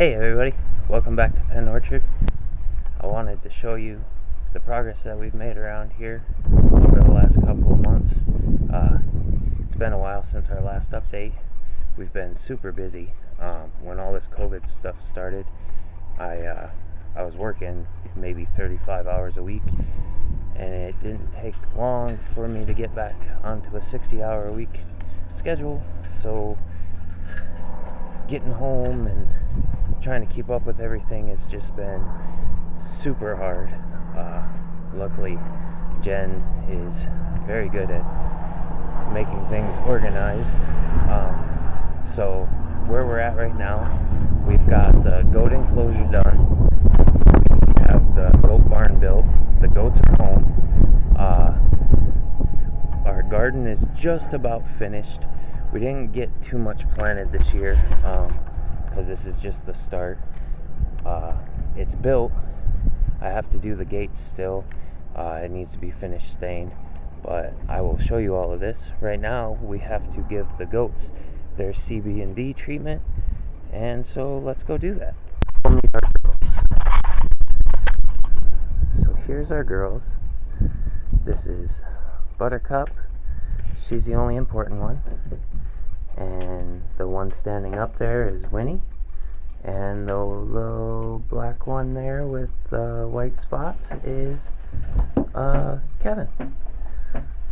Hey everybody, welcome back to Penn Orchard. I wanted to show you the progress that we've made around here over the last couple of months. It's been a while since our last update. We've been super busy. When all this COVID stuff started, I was working maybe 35 hours a week, and it didn't take long for me to get back onto a 60-hour-a-week schedule. So getting home and trying to keep up with everything has just been super hard. Luckily, Jen is very good at making things organized. So where we're at right now, we've got the goat enclosure done. We have the goat barn built. The goats are home. Our garden is just about finished. We didn't get too much planted this year because this is just the start. It's built. I have to do the gates still. It needs to be finished stained, but I will show you all of this. Right now we have to give the goats their CB&D treatment, and so let's go do that. So here's our girls. This is Buttercup. She's the only important one. And the one standing up there is Winnie. And the little black one there with white spots is Kevin.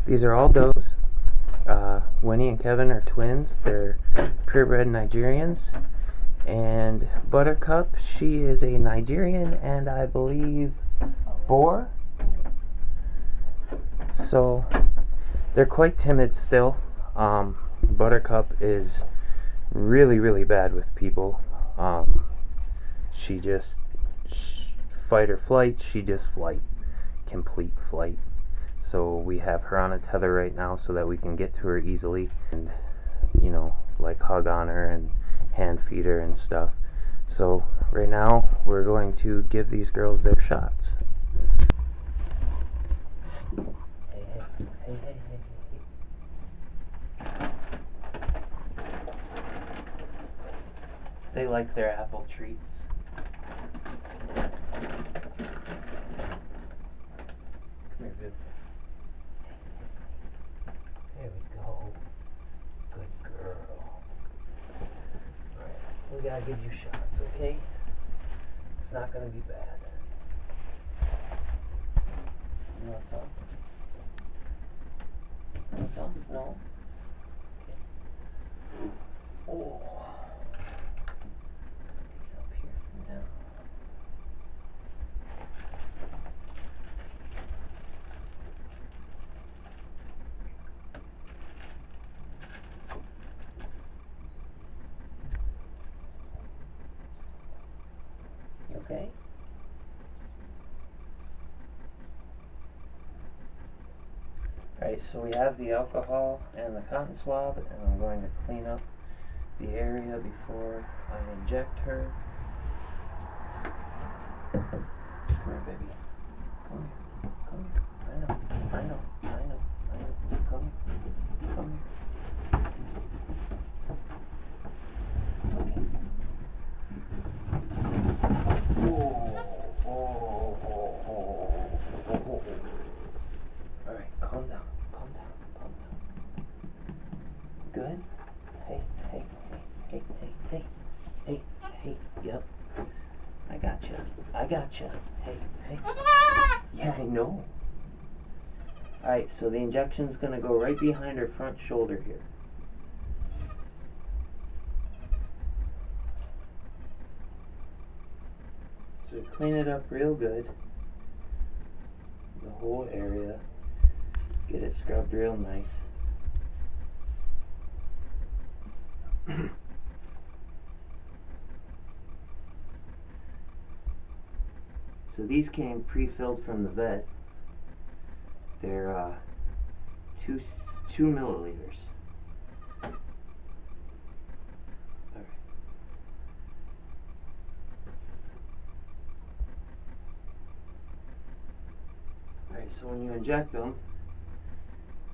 These are all does. Winnie and Kevin are twins. They're purebred Nigerians. And Buttercup, she is a Nigerian and I believe Boer. So they're quite timid still. Buttercup is really bad with people. She just fight or flight. She just complete flight. So we have her on a tether right now so that we can get to her easily and, you know, like hug on her and hand feed her and stuff. So right now we're going to give these girls their shots. Hey. They like their apple treats. Come here, beautiful. There we go. Good girl. Alright, we gotta give you shots, okay? It's not gonna be bad. You want some? You want some? No? Okay. Oh. Okay. Alright, so we have the alcohol and the cotton swab, and I'm going to clean up the area before I inject her. Come here, baby. Come here. I know. Come here. Okay. Alright, calm down. Good? Hey. Yep. I gotcha. Hey. Yeah, I know. Alright, so the injection's gonna go right behind her front shoulder here. So clean it up real good. The whole area. Get it scrubbed real nice. So these came pre-filled from the vet. They're 2 milliliters. Alright, so when you inject them,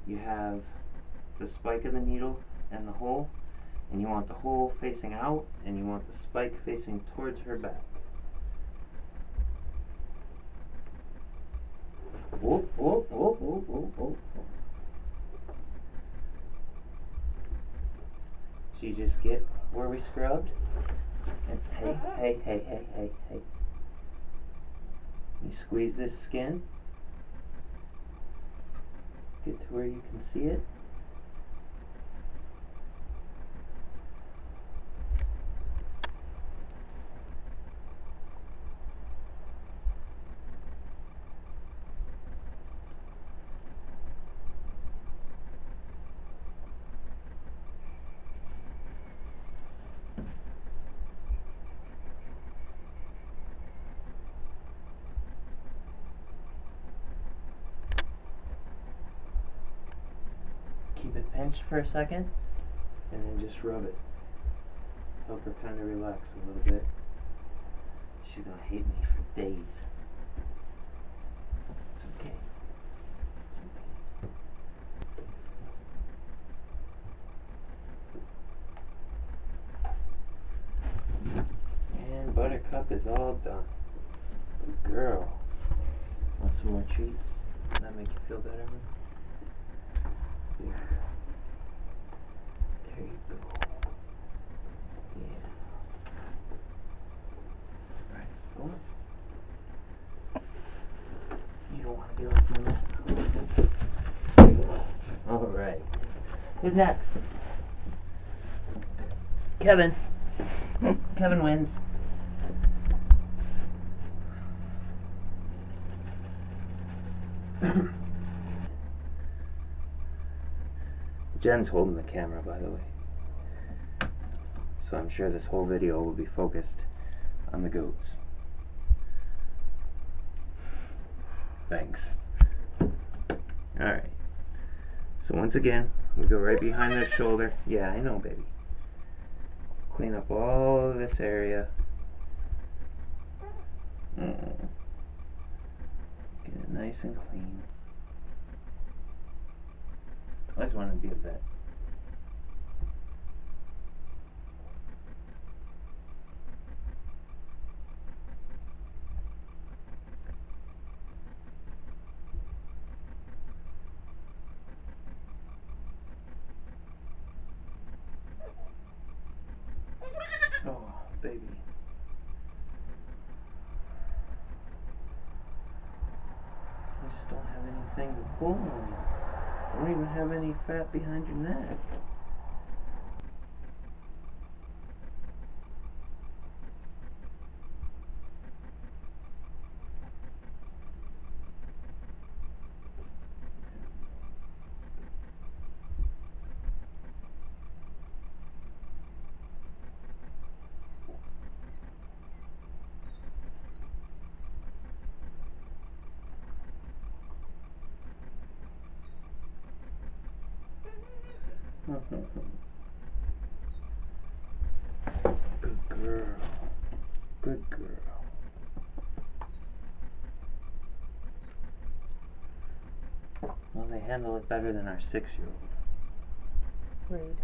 you have the spike of the needle and the hole, And you want the hole facing out, and you want the spike facing towards her back. Whoop, whoop, whoop, whoop, whoop, whoop. So you just get where we scrubbed, and hey, hey, hey, hey, hey, hey. You squeeze this skin, get to where you can see it. Keep it pinched for a second, and then just rub it. Help her kind of relax a little bit. She's gonna hate me for days. It's okay. And Buttercup is all done. Good girl. Want some more treats? Does that make you feel better? There you go. There you go. Yeah. Right, go on. You don't want to deal with me. Alright. Who's next? Kevin. Kevin wins. Jen's holding the camera, by the way. So I'm sure this whole video will be focused on the goats. Thanks. Alright. So once again, we go right behind their shoulder. Yeah, I know, baby. Clean up all of this area. Get it nice and clean. I always wanted to be a vet. Oh, baby. You just don't have anything to pull on. You don't even have any fat behind your neck. Good girl. Good girl. Well, they handle it better than our 6-year-old. Rude.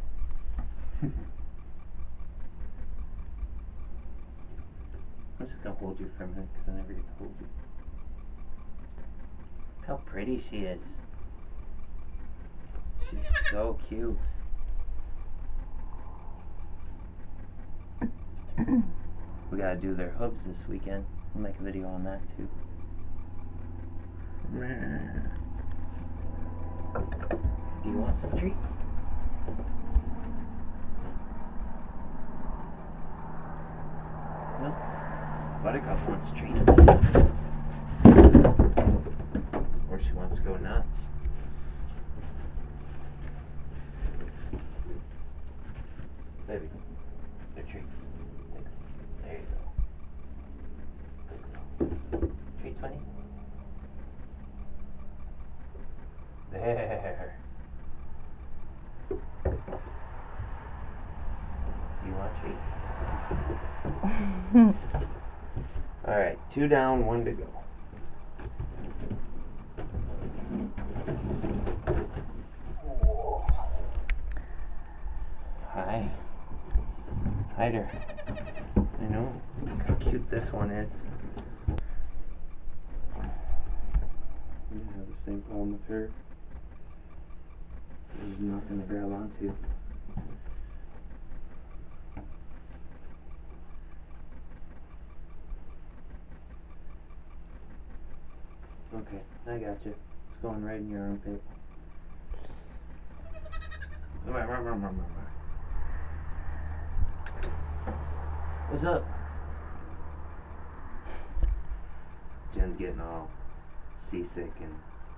I'm just gonna hold you for a minute because I never get to hold you. Look how pretty she is. She's so cute. We gotta do their hooves this weekend. We'll make a video on that too. Do you want some treats? No? Buttercup wants treats. Or she wants to go nuts. Baby, they're treats. There you go. Good girl. Treats, honey? There. Do you want treats? Alright, 2 down, 1 to go. Hi. hider. I know how cute this one is. You have the same problem with her. There's nothing to grab onto. Okay, I got you. It's going right in your armpit. What's up? Jen's getting all seasick and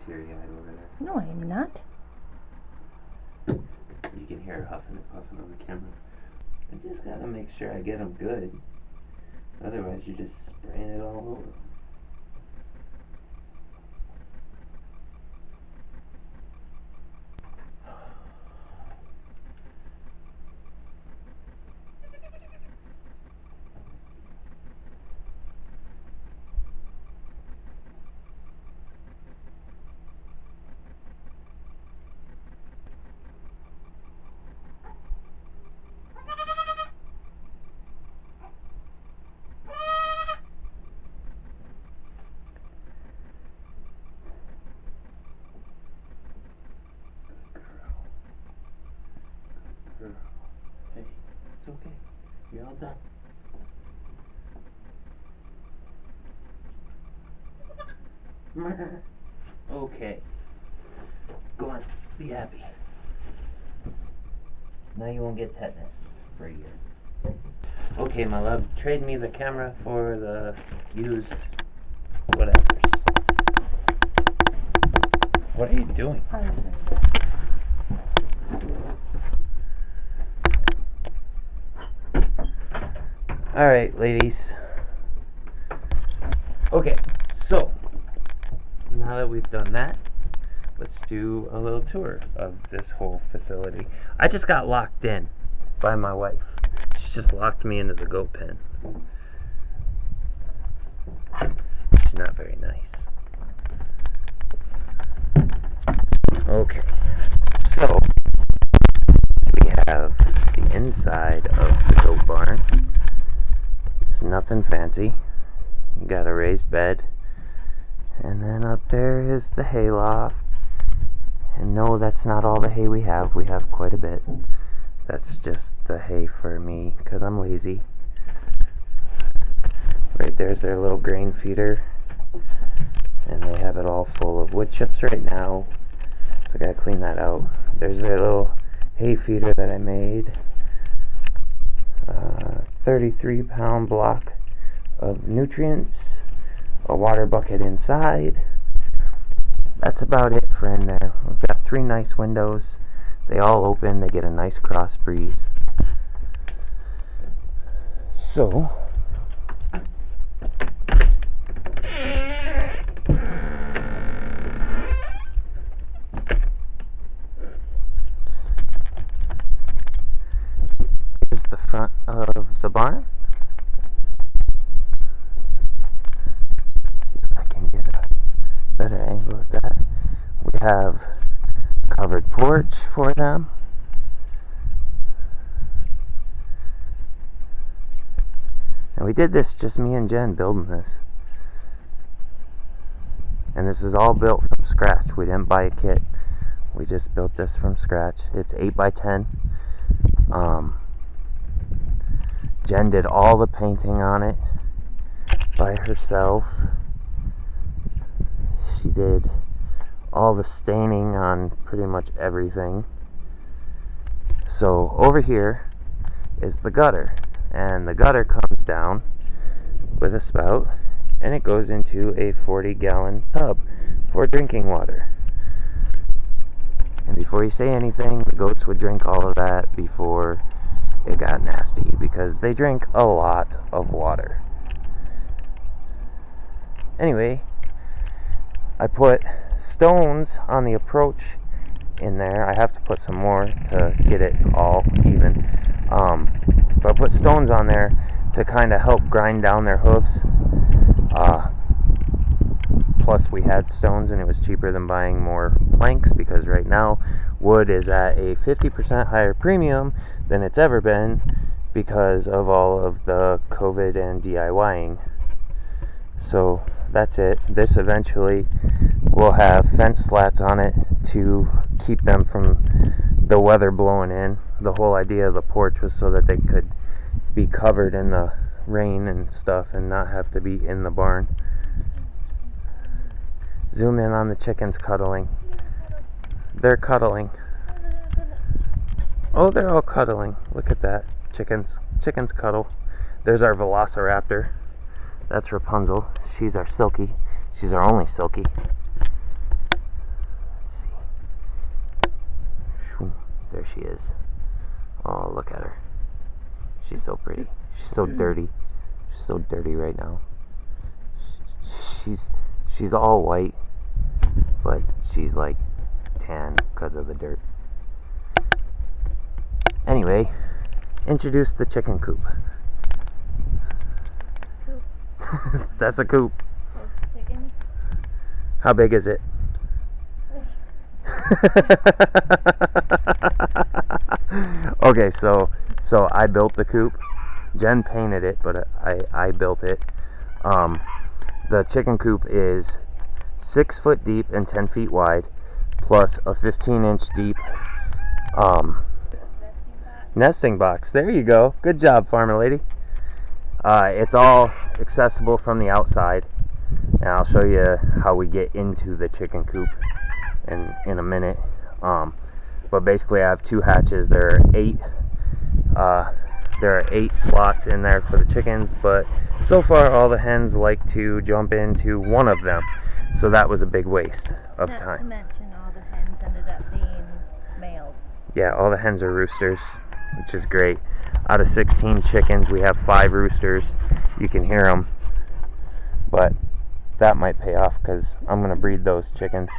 teary-eyed over there. No, I'm not. You can hear her huffing and puffing on the camera. I just gotta make sure I get them good. Otherwise, you're just spraying it all over. Girl. Hey, it's okay. You're all done. Okay. Go on. Be happy. Now you won't get tetanus for a year. Okay, my love. Trade me the camera for the used whatevers. What are you doing? Alright, ladies. Okay, so now that we've done that, let's do a little tour of this whole facility. I just got locked in by my wife. She just locked me into the goat pen. She's not very nice. Okay, so we have the inside of the goat barn. It's nothing fancy. You got a raised bed, and then up there is the hay loft. And no, that's not all the hay we have. We have quite a bit. That's just the hay for me, because I'm lazy. Right there's their little grain feeder. And they have it all full of wood chips right now. So I gotta clean that out. There's their little hay feeder that I made. 33-pound block of nutrients. A water bucket inside. That's about it for in there. We've got 3 nice windows. They all open. They get a nice cross breeze. So, here's the front of the barn. See if I can get a better angle at that. We have covered porch for them. And we did this, just me and Jen building this. And this is all built from scratch. We didn't buy a kit. We just built this from scratch. It's 8 by 10. Jen did all the painting on it by herself. She did all the staining on pretty much everything. So over here is the gutter, and the gutter comes down with a spout, and it goes into a 40-gallon tub for drinking water. And before you say anything, the goats would drink all of that before it got nasty, because they drink a lot of water. Anyway, I put stones on the approach in there. I have to put some more to get it all even. But I put stones on there to kind of help grind down their hooves. Plus we had stones, and it was cheaper than buying more planks, because right now wood is at a 50% higher premium than it's ever been, because of all of the COVID and DIYing. So that's it. This eventually will have fence slats on it to keep them from the weather blowing in. The whole idea of the porch was so that they could be covered in the rain and stuff and not have to be in the barn. Zoom in on the chickens cuddling. They're cuddling. Oh, they're all cuddling. Look at that. Chickens cuddle. There's our velociraptor. That's Rapunzel. She's our Silky. She's our only Silky. Let's see. There she is. Oh, look at her. She's so pretty. She's so dirty. She's so dirty right now. She's all white, but she's like tan because of the dirt. Anyway, introduce the chicken coop. That's a coop. Chickens. How big is it? Okay, so I built the coop. Jen painted it, but I built it. The chicken coop is 6 foot deep and 10 feet wide, plus a 15-inch deep nesting box. There you go. Good job, farmer lady. It's all accessible from the outside, and I'll show you how we get into the chicken coop in a minute. But basically, I have 2 hatches. There are 8 slots in there for the chickens, but so far all the hens like to jump into one of them, so that was a big waste of time. Not to mention all the hens ended up being males. Yeah, all the hens are roosters, which is great. Out of 16 chickens, we have 5 roosters. You can hear them, but that might pay off because I'm going to breed those chickens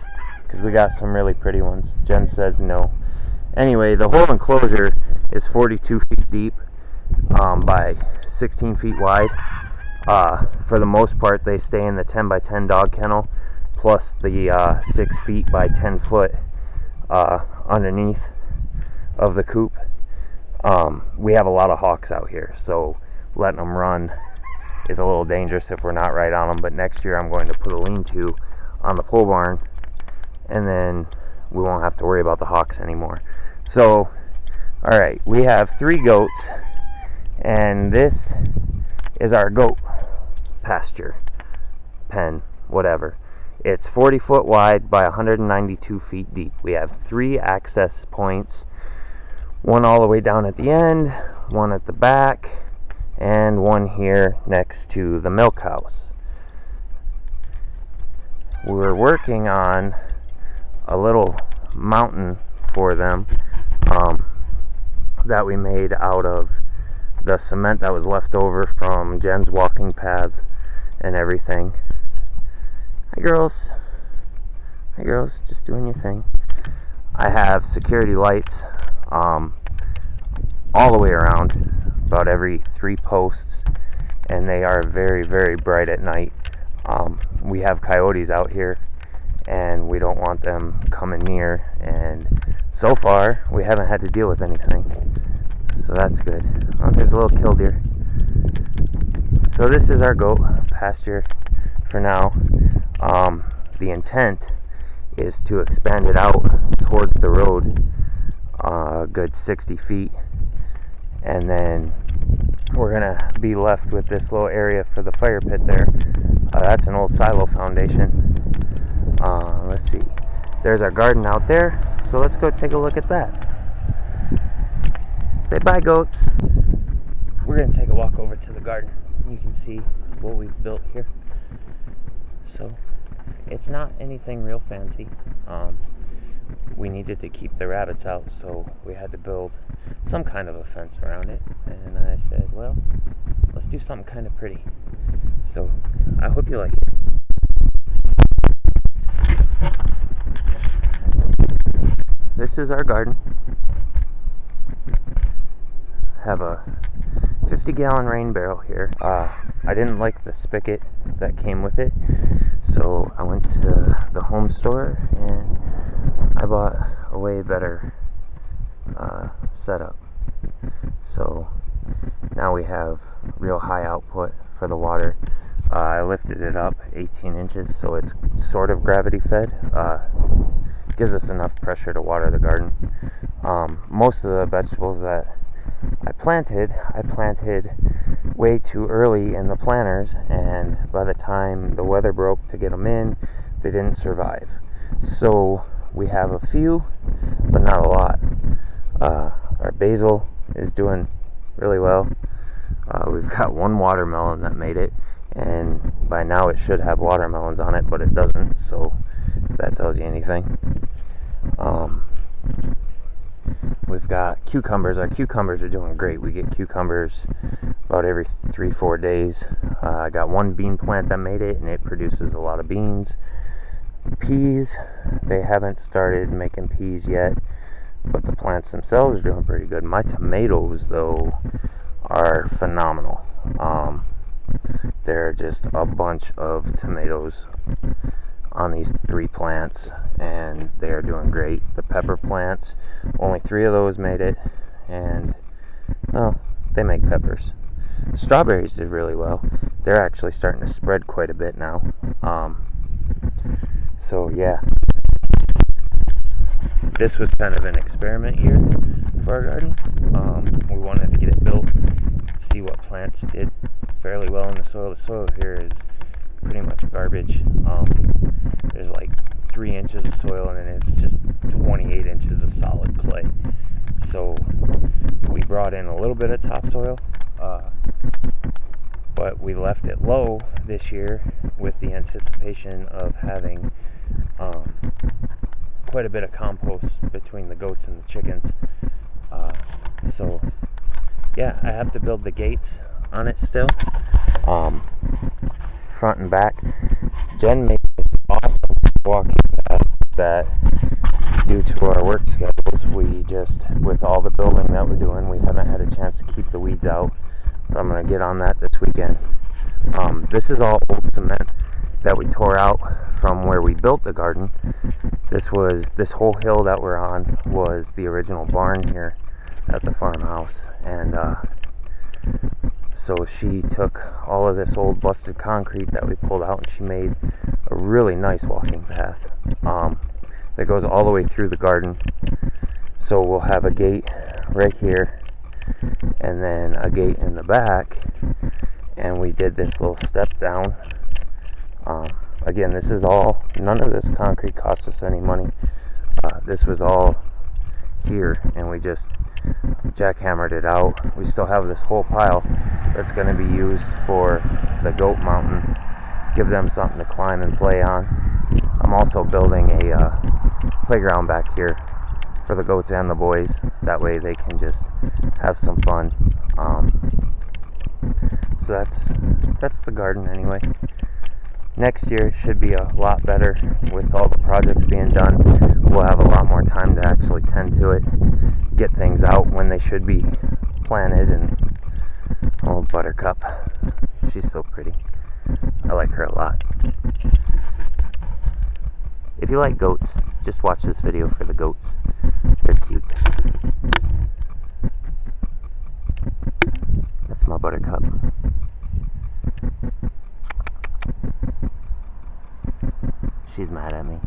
because we got some really pretty ones. Jen says no. Anyway, the whole enclosure is 42 feet deep by 16 feet wide. For the most part, they stay in the 10 by 10 dog kennel, plus the 6 feet by 10 foot underneath of the coop. We have a lot of hawks out here, so letting them run is a little dangerous if we're not right on them. But next year I'm going to put a lean-to on the pole barn, and then we won't have to worry about the hawks anymore. So, alright, we have 3 goats, and this is our goat pasture, pen, whatever. It's 40 foot wide by 192 feet deep. We have 3 access points, one all the way down at the end, one at the back, and one here next to the milk house. We're working on a little mountain for them that we made out of the cement that was left over from Jen's walking paths and everything. Hi girls. Hi girls, just doing your thing. I have security lights all the way around, about every 3 posts, and they are very, very bright at night. We have coyotes out here, and we don't want them coming near, and so far we haven't had to deal with anything, so that's good. Oh, there's a little killdeer. So this is our goat pasture for now. The intent is to expand it out towards the road a good 60 feet, and then we're gonna be left with this little area for the fire pit there. That's an old silo foundation. Let's see, there's our garden out there, so let's go take a look at that. Say bye, goats. We're gonna take a walk over to the garden. You can see what we've built here. So it's not anything real fancy. We needed to keep the rabbits out, so we had to build some kind of a fence around it, and I said, well, let's do something kind of pretty. So I hope you like it. This is our garden. Have a 50-gallon rain barrel here. I didn't like the spigot that came with it, so I went to the home store and I bought a way better setup. So now we have real high output for the water. I lifted it up 18 inches, so it's sort of gravity fed. Gives us enough pressure to water the garden. Most of the vegetables that I planted way too early in the planters, and by the time the weather broke to get them in, they didn't survive. So we have a few, but not a lot. Our basil is doing really well. We've got one watermelon that made it, and by now it should have watermelons on it, but it doesn't, so if that tells you anything. We've got cucumbers. Our cucumbers are doing great. We get cucumbers about every 3-4 days. I got one bean plant that made it, and it produces a lot of beans. Peas, they haven't started making peas yet, but the plants themselves are doing pretty good. My tomatoes, though, are phenomenal. There are just a bunch of tomatoes on these 3 plants, and they are doing great. The pepper plants, only 3 of those made it, and well, they make peppers. Strawberries did really well. They're actually starting to spread quite a bit now. So yeah, this was kind of an experiment year for our garden. We wanted to get it built, see what plants did fairly well in the soil. The soil here is pretty much garbage. There's like 3 inches of soil, and then it's just 28 inches of solid clay. So we brought in a little bit of topsoil, but we left it low this year with the anticipation of having quite a bit of compost between the goats and the chickens. So yeah, I have to build the gates on it still, front and back. Jen made this awesome walking path that, due to our work schedules, we just, with all the building that we're doing, we haven't had a chance to keep the weeds out. But I'm going to get on that this weekend. This is all old cement that we tore out from where we built the garden. This whole hill that we're on was the original barn here at the farmhouse, and so she took all of this old busted concrete that we pulled out, and she made a really nice walking path that goes all the way through the garden. So we'll have a gate right here, and then a gate in the back, and we did this little step down. Again, this is all, none of this concrete cost us any money. This was all here, and we just jackhammered it out. We still have this whole pile that's going to be used for the goat mountain, give them something to climb and play on. I'm also building a playground back here for the goats and the boys. That way they can just have some fun. So that's the garden anyway. Next year should be a lot better with all the projects being done. We'll have a lot more time to actually tend to it, get things out when they should be planted. And oh, Buttercup, she's so pretty. I like her a lot. If you like goats, just watch this video for the goats. They're cute. That's my Buttercup. She's mad at me.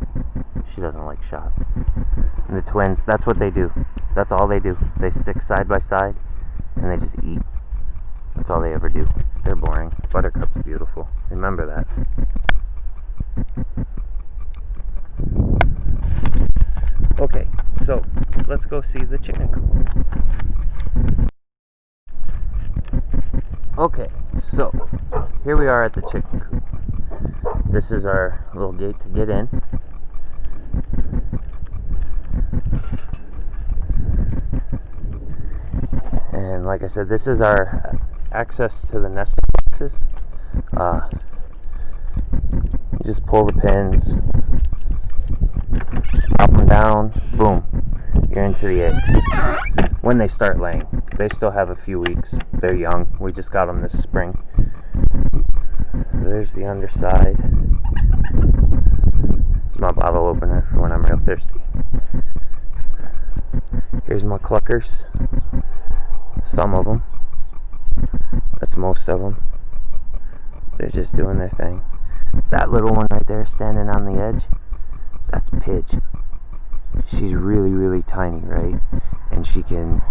She doesn't like shots. And the twins, that's what they do. That's all they do. They stick side by side, and they just eat. That's all they ever do. They're boring. Buttercup's beautiful. Remember that. Okay, so let's go see the chicken coop. Okay, so here we are at the chicken coop. This is our little gate to get in. And like I said, this is our access to the nesting boxes. You just pull the pins, pop them down, boom, you're into the eggs. When they start laying, they still have a few weeks. They're young. We just got them this spring. There's the underside. Here's my bottle opener for when I'm real thirsty. Here's my cluckers. Some of them. most of them. They're just doing their thing. That little one right there standing on the edge, that's Pidge. She's really, really tiny, right? And she can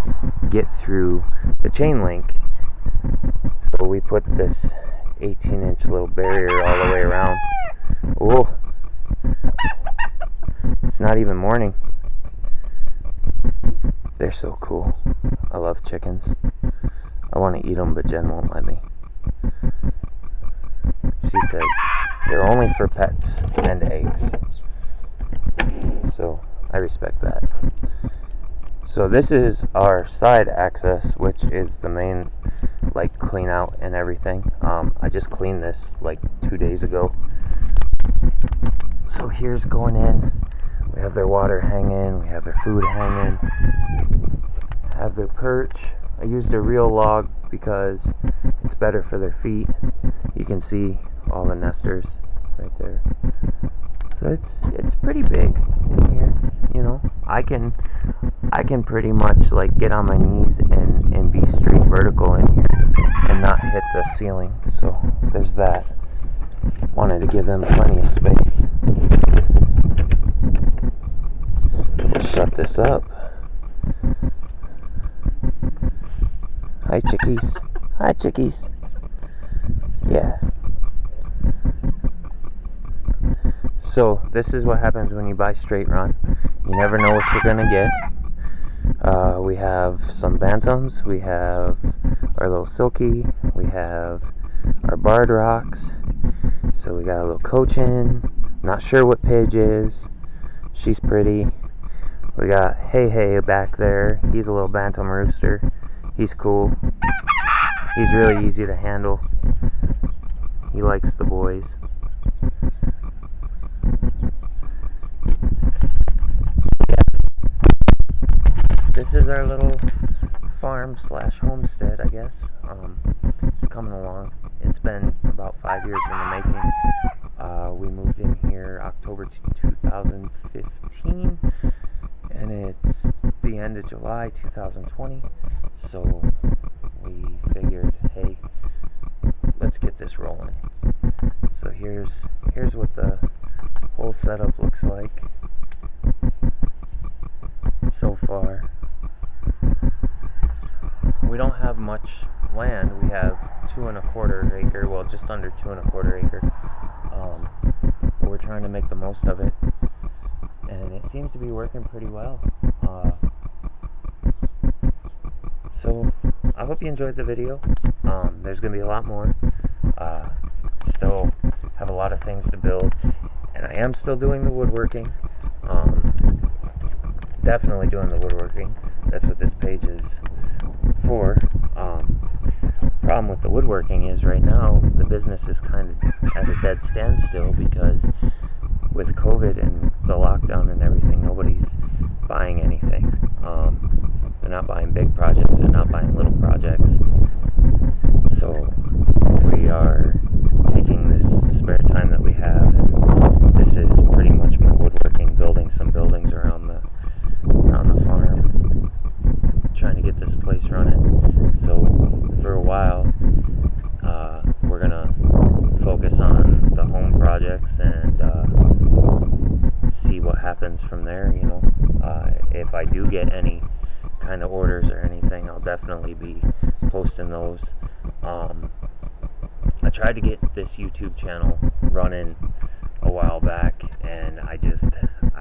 get through the chain link. So we put this 18-inch little barrier all the way around. Oh, it's not even morning. They're so cool. I love chickens. I want to eat them, but Jen won't let me. She said they're only for pets and eggs. So I respect that. So this is our side access, which is the main, like, clean out and everything. I just cleaned this like 2 days ago. So here's going in. We have their water hanging, we have their food hanging, have their perch. I used a real log because it's better for their feet. You can see all the nesters right there. So it's pretty big in here, you know. I can pretty much like get on my knees and be straight vertical in here and not hit the ceiling. So there's that. Wanted to give them plenty of space. We'll shut this up. Hi chickies. Hi chickies. Yeah. So this is what happens when you buy straight run. You never know what you're gonna get. We have some bantams, we have our little silky, we have our barred rocks. So we got a little cochin. Not sure what Pidge is. She's pretty. We got Hey back there. He's a little bantam rooster. He's cool. He's really easy to handle. He likes the boys. This is our little farm / homestead, I guess. It's coming along. It's been about 5 years in the making. We moved in here October 2015, and it's the end of July 2020. So we figured, hey, let's get this rolling. So here's what the whole setup looks like so far. We don't have much land. We have 2 1/4 acre, well, just under 2 1/4 acre. But we're trying to make the most of it, and it seems to be working pretty well. So I hope you enjoyed the video. There's going to be a lot more. Still have a lot of things to build, and I am still doing the woodworking. Definitely doing the woodworking. That's what this page is for. Problem with the woodworking is right now the business is kind of at a dead standstill because with COVID and the lockdown and everything, nobody's buying anything. They're not buying big projects, they're not buying little projects. So we are taking this spare time that we have, and this is pretty much my woodworking, building some buildings around the farm, trying to get this place running. So for a while, we're gonna focus on the home projects and see what happens from there. You know, if I do get any kind of orders or anything, I'll definitely be posting those. I tried to get this YouTube channel running a while back, and I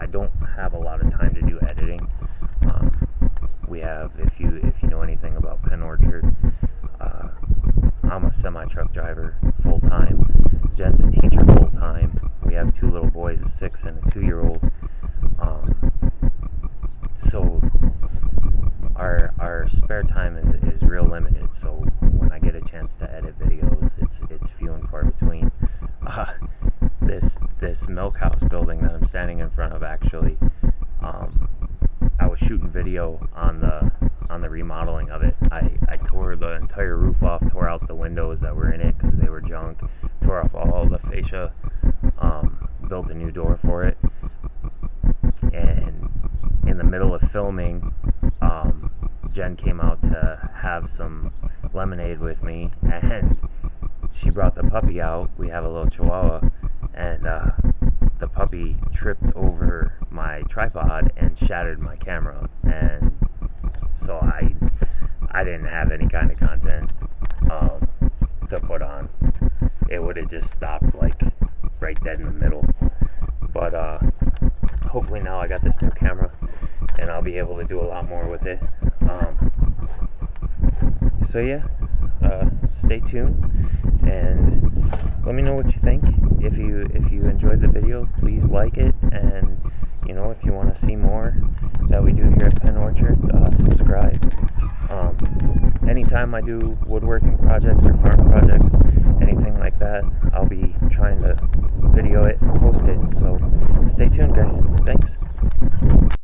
don't have a lot of time to do editing. We have, if you know anything about Penn Orchard, I'm a semi-truck driver full-time. Jen's a teacher full-time. We have 2 little boys, a 6 and a 2-year-old. So our spare time is real limited. So when I get a chance to edit videos, it's few and far between. This milk house building that I'm standing in front of, actually, I was shooting video on the remodeling of it. I tore the entire roof off, tore out the windows that were in it because they were junk, tore off all the fascia, built a new door for it, and in the middle of filming, Jen came out to have some lemonade with me, and brought the puppy out. We have a little Chihuahua, and the puppy tripped over my tripod and shattered my camera, and so I didn't have any kind of content to put on. It would have just stopped like right dead in the middle. But hopefully now I got this new camera and I'll be able to do a lot more with it. So yeah, stay tuned and let me know what you think. If you enjoyed the video, please like it, and you know, if you want to see more that we do here at Penn Orchard, subscribe. Anytime I do woodworking projects or farm projects, anything like that, I'll be trying to video it and post it. So stay tuned, guys. Thanks.